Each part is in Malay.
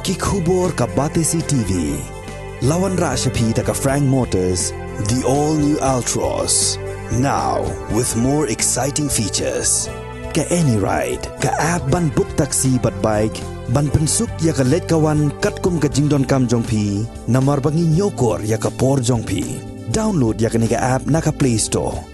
Ki khubor ka Batesi TV. Lawan Rashapi ka Frank Motors, the all-new Altros. Now, with more exciting features. Ka any ride, ka app ban book taxi bat bike, ban pensuk ya ka let kawan katkum ka jingdon kam jongpi, namar bangi nyokor ya ka por jongpi. Download ya ka nika app na ka Play Store.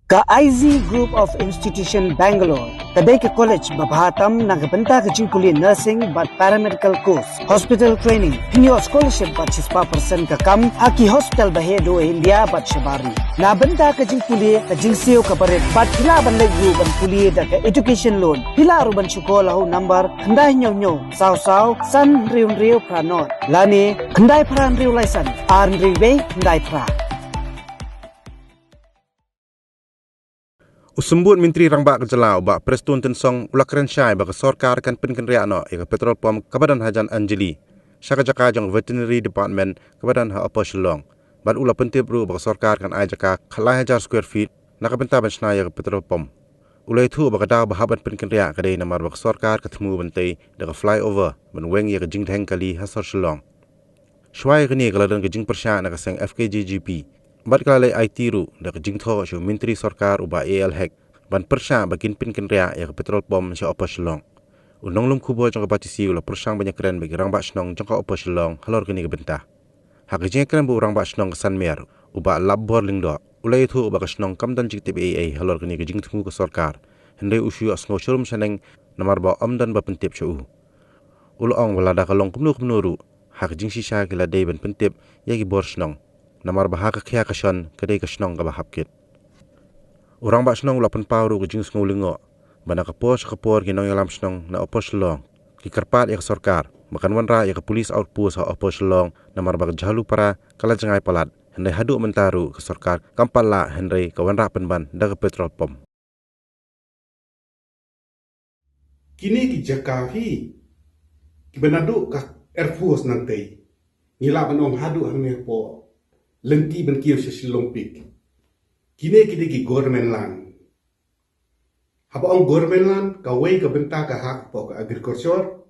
Ka IZ Group of Institution Bangalore, kadai ke college babhatam nagabenta ka jingpuli nursing but paramedical course, hospital training, kinyo scholarship but 6% ka kam, haki hospital bahedo India but shabari. Nabenta ka jingpuli ka jingsiyo ka barit but hila ban lagu ban puli da ka education loan. Hila ruban syukola ho number kandai nyo saw san riu pranot. Lani kandai pran riu license, riu kandai pra. Usembut Menteri Rangbak Kejelau bak Preston Tensong ulakran syai bak sorkar kan penkenriak no ika petrol pom kebadan Hajan Anjali. Syaka jaka jong veterinary department kebadan ha apa Shillong. Bad ula pentip ru bak sorkar kan ai jaka khalai hajar square feet nak benta ban snaya ika petrol pom. Ulai thu bak daw bahaban penkenriak kadai namar bak sorkar ketemu bentai dak flyover ban weng ya jing theng kali hasar Shillong. Shwai gni galadan ke jing persya nak seng FKGGP. Bat kalai IT ru dak jing tho shu Menteri Sorkar uba AL Hack ban persya bakin penkenriak ya petrol pom sya apa Shillong. Unong lum kubo jong kapatisi ula persang banyak keren bagi Rangbak Snong jong ka apa Shillong halor kini ke bentah. Hak jeng keren bu Rangbak Snong ke Sanmer uba labor lingdo ulai itu uba ke Snong kamdan jik TPAA halor kini ke jing temu ke Sorkar. Hendai usyu asngo syurum saneng namar ba amdan ba pentip syu. Ulong walada kalong kumnu ru hak jing sisa kila dai ban pentip yagi bor Snong. Namar bahaka kya kasyon kadai ka Snong ka bahapkit. Orang bak Snong ulapan pauru ke jing sengulingo. Bana kapos kapor ginong yalam Snong na opo Shillong. Ki karpat ya Sorkar. Makan wanra ya ke police outpost ha opo Shillong. Namar bak jahalu para kala jengai palat. Hendai haduk mentaru ke Sorkar. Kampal la hendai ka wanra penban daga petrol pom. Kini ki jakahi. Ki benadu ka Air Force nanti. Ngilapan om hadu hame po. Lenti ban kiyo sa Shillong Peak. Kini ki government land. Haba ang government land, kaway ka benta ka hak po ka agriculture,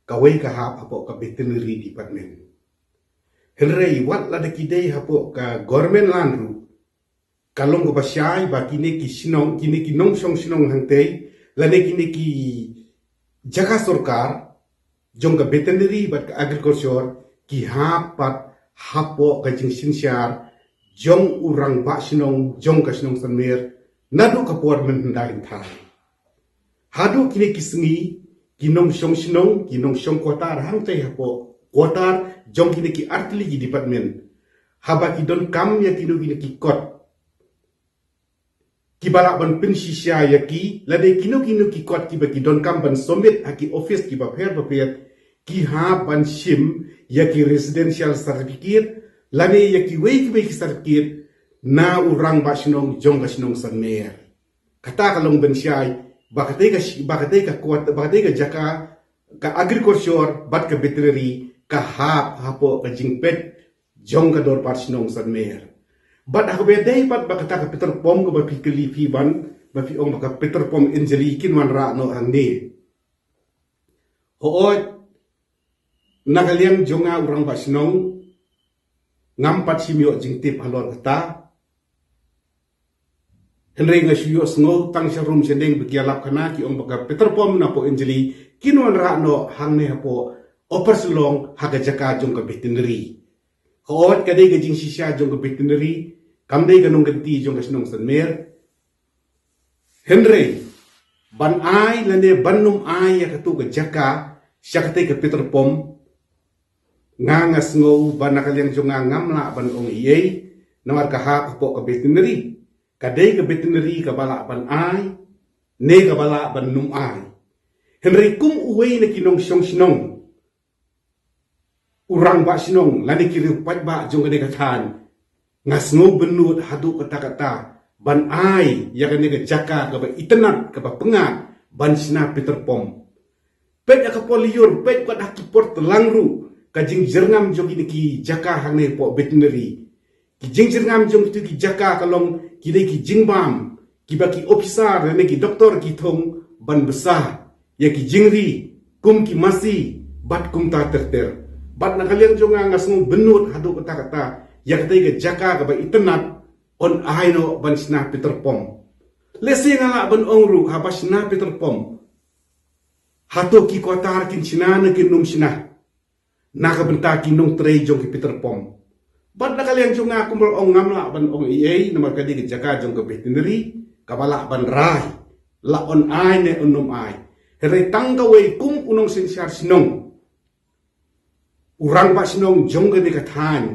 kaway ka hak po ka veterinary department. Henry, wat lada kidey hapo ka government land ru, kalong ko ba siyay ba kini ki nong sinong hangtay, lane kini ki jaka sorkar, jong ka veterinary bat ka agriculture, ki hapat hapo ka jing sinsyar, jong urang bak sinong, jong ka sinong sanmer, nadu ka puar menhendahin thai. Hadu kini kisngi, kinong sinong, kinong syong kotar, hangtay hapo, kotar, jong kini ki artili ki department. Haba ki don kam ya kino kini ki kot. Ki balak ban pensisya ya ki, lade kino ki kot ki ba ki don kam ban somit haki office ki ba papet, ki ha ban shim, ya ki residential certificate, lane ya ki wei ki certificate, na urang ba sinong jong ka sinong sanmer. Kata kalong ben siyay, bakatay ka jaka, ka agriculture, bat ka veterinary, ka hapo ka jingpet, jong ka dor pat sinong sanmer. Bat ako beday pat bakata ka Peter Pom ko ba pikili piban, ba piong baka Peter Pom injury kinwan ra no hangni. Hoot, nakaliang jonga urang ba sinong, ngampat simyo jingtip halor kata, Henry nga siyo sngo tang siya room sending begialap kana ki ong baka Peter Pom na po injili kinwan ra no hangni hapo opar sulong haga jaka jong ka veterinary. Hoot kadai ka jing sisya jong ka veterinary kamday ganong ganti jong ka sinong sanmer. Henry ban ay lane banum ay ya katu ka jaka siya katay ka Peter Pom nga sngo ban nakaliang jong nga ngamla ban ong iyay nawar ka ha po ka veterinary. Kadai ka veterinary ka bala ban ay, ne ka bala ban num ay. Henry kum uway na kinong siyong sinong. Urang ba sinong, lani kiripat ba jong ka katan. Ngas ngo benut hadu kata-kata, ban ay, ya ka jaka ka ba itanat, ka ba pengat, ban sina Peter Pom. Pet ka poliyor, pet ka nakiport langru, ka jing jerngam jong ki jaka hang po veterinary. Ki jing jerngam jong ki jaka kalong kidai ki jingbam, ki baki officer, ki doktor ki thong ban besar, ya ki jingri, kum ki masi, bat kumta terter bat nakaliang jonga ngasung benut hadu kata-kata ya kata jaka ka ba itenat on aino ban sina Peter Pom lesi ngala ban ongru habas na Peter Pom hato ki kotar kin sina na kin num sina nakabenta kin nung trei jong ki Peter Pom bat nakaliang jonga kumbol ong ngamla ban ong iei namar kadi jaka jong ka veterinary kabala ban rai la on ai ne onum ai herai tangka wei kum unong sinsiar sinong urang ba sinong jong gani kathan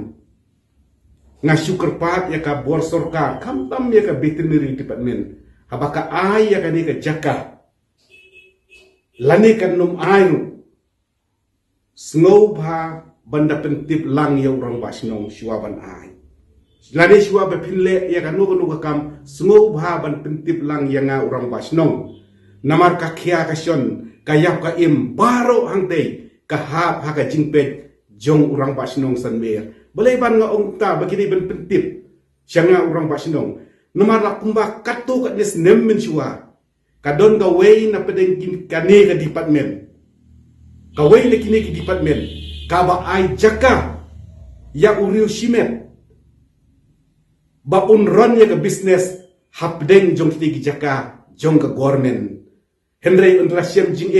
nga sugar pat ya ka bor sorka kamtam ya ka veterinary department habaka ai ya ka ni ka jaka lani kan num ai snow ba banda pentip lang ya urang ba sinong siwaban ai lani siwa ba pinle ya ka nugo kam snow ba ban pentip lang ya nga urang ba sinong namar ka khia ka son kayap ka im baro hangtei kahap ha ka jingpet jong urang ba sinong sanmer balay ban nga ongta bagini ban pentip siya nga urang ba sinong namar la kumba kato ka nes nemmen siwa kadon ka way na pedeng kane ka department ka way na kini ki department ka ba ay jaka ya uriu simet ba unron ya ka business hapdeng jong kini ki jaka jong ka government Henry ondrasyam jing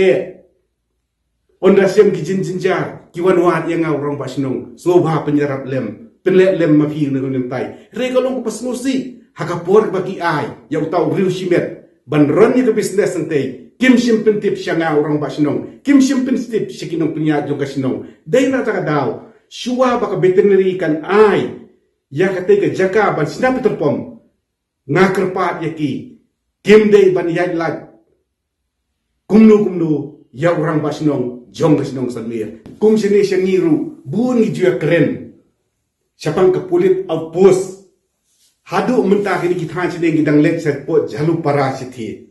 ondrasyam ki jinjar kiwanwat yang orang basnong soba penyerap lem penlek lem mafi nang tai regalong pasmusi hakapor bagi ai yang tahu real simet banron ni business nanti kim simpen tip syanga orang basnong kim simpen tip sikinong punya juga sinong dai na taka daw suwa baka veterinary kan ai ya katay jaka ban sinap terpom ngakerpat yaki kim dai ban yadlat kumnu ya orang basnong jong basnong sanmir kum sini syangiru buun ngijua keren siapang kepulit outpost hadu mentah ini kita sini ngidang lek sepot jalu para sithi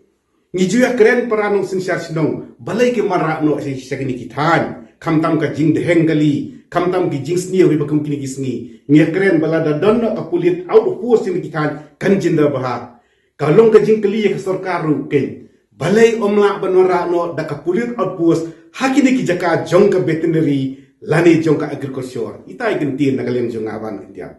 ngijua keren para nong sinsyar sinong balai ke marak no sakini kita kamtam ka jing deheng kali kamtam ki jing sni wi bakum kini kisngi ngi keren balada donno kepulit outpost ini kita kan jinda baha kalong ka jing kali ke sarkaru ken balai omla banwara no da kapulit outpost hakini ki jaka jong ka veterinary lani jong ka agriculture itai gentin nagalim jong awan india